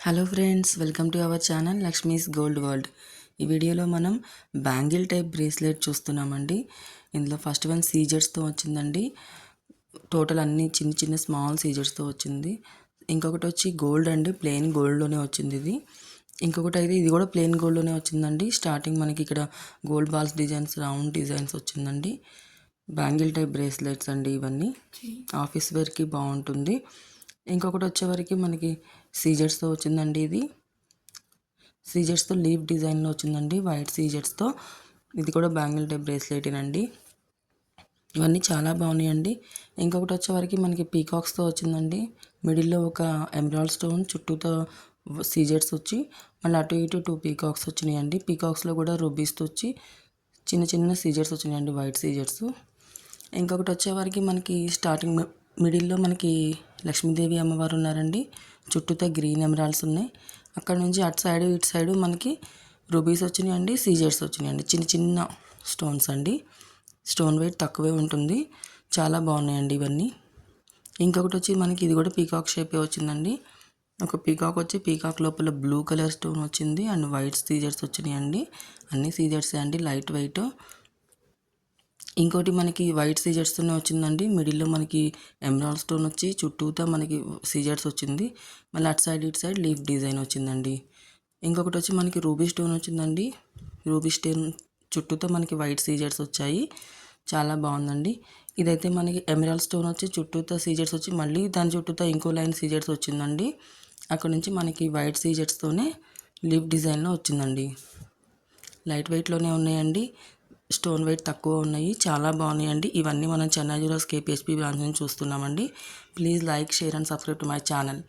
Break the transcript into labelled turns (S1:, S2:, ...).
S1: Hello friends, welcome to our channel Lakshmi's gold world. ఈ వీడియోలో మనం బ్యాంగిల్ టైప్ బ్రేస్లెట్ చూస్తున్నామండి. ఇందులో ఫస్ట్ వన్ సీజర్స్తో వచ్చిందండి. టోటల్ అన్ని చిన్న చిన్న స్మాల్ సీజర్స్తో వచ్చింది. ఇంకొకటి వచ్చి గోల్డ్ అండి, ప్లెయిన్ గోల్డ్లోనే వచ్చింది ఇది. ఇంకొకటి అయితే ఇది కూడా ప్లెయిన్ గోల్డ్లోనే వచ్చిందండి. స్టార్టింగ్ మనకి ఇక్కడ gold balls designs, round designs వచ్చిందండి. బ్యాంగిల్ టైప్ బ్రేస్లెట్స్ అండి ఇవన్నీ. ఆఫీస్ వేర్కి బాగుంటుంది. ఇంకొకటి వచ్చేవరకు మనకి సీజర్స్తో వచ్చిందండి. ఇది సీజర్స్తో లీఫ్ డిజైన్లో వచ్చిందండి, వైట్ సీజర్స్తో. ఇది కూడా బ్యాంగిల్ టైప్ బ్రేస్లెటేనండి. ఇవన్నీ చాలా బాగున్నాయండి. ఇంకొకటి వచ్చేవరకు మనకి పీకాక్స్తో వచ్చిందండి. మిడిల్లో ఒక ఎమరాల్డ్ స్టోన్, చుట్టూతో సీజర్స్ వచ్చి మళ్ళీ అటు ఇటు 2 పీకాక్స్ వచ్చినాయండి. పీకాక్స్లో కూడా రూబీస్తో వచ్చి చిన్న చిన్న సీజర్స్ వచ్చినాయండి, వైట్ సీజర్స్. ఇంకొకటి వచ్చేవరకు మనకి స్టార్టింగ్ మిడిల్లో మనకి లక్ష్మీదేవి అమ్మవారు ఉన్నారండి. చుట్టూతో గ్రీన్ ఎమరాల్డ్స్ ఉన్నాయి. అక్కడ నుంచి అటు సైడు ఇటు సైడు మనకి రూబీస్ వచ్చినాయండి, సీజర్స్ వచ్చినాయండి. చిన్న చిన్న స్టోన్స్ అండి. స్టోన్ వెయిట్ తక్కువే ఉంటుంది. చాలా బాగున్నాయండి ఇవన్నీ. ఇంకొకటి వచ్చి మనకి ఇది కూడా పీకాక్ షేపే వచ్చిందండి. ఒక పీకాక్ వచ్చి పీకాక్ లోపల బ్లూ కలర్ స్టోన్ వచ్చింది అండ్ వైట్ సీజర్స్ వచ్చినాయండి. అన్ని సీజర్సే అండి, లైట్ వెయిట్. ఇంకోటి మనకి వైట్ సీజర్స్తోనే వచ్చిందండి. మిడిల్లో మనకి ఎమరాల్డ్ స్టోన్ వచ్చి చుట్టూతో మనకి సీజర్స్ వచ్చింది. మళ్ళీ అటు సైడ్ ఇటు సైడ్ లీఫ్ డిజైన్ వచ్చిందండి. ఇంకొకటి వచ్చి మనకి రూబీ స్టోన్ వచ్చిందండి. రూబీ స్టోన్ చుట్టూతో మనకి వైట్ సీజర్స్ వచ్చాయి. చాలా బాగుందండి. ఇదైతే మనకి ఎమరాల్డ్ స్టోన్ వచ్చి చుట్టూతో సీజర్స్ వచ్చి మళ్ళీ దాని చుట్టూతో ఇంకో లైన్ సీజర్స్ వచ్చిందండి. అక్కడ నుంచి మనకి వైట్ సీజర్స్తోనే లీఫ్ డిజైన్లో వచ్చిందండి. లైట్ వెయిట్లోనే ఉన్నాయండి, స్టోన్ వెయిట్ తక్కువ ఉన్నాయి. చాలా బాగున్నాయండి. ఇవన్నీ మనం చెన్నై జ్యువెలర్స్ KPHP బ్రాంచ్ నుంచి చూస్తున్నామండి. Please like, share and subscribe to my channel.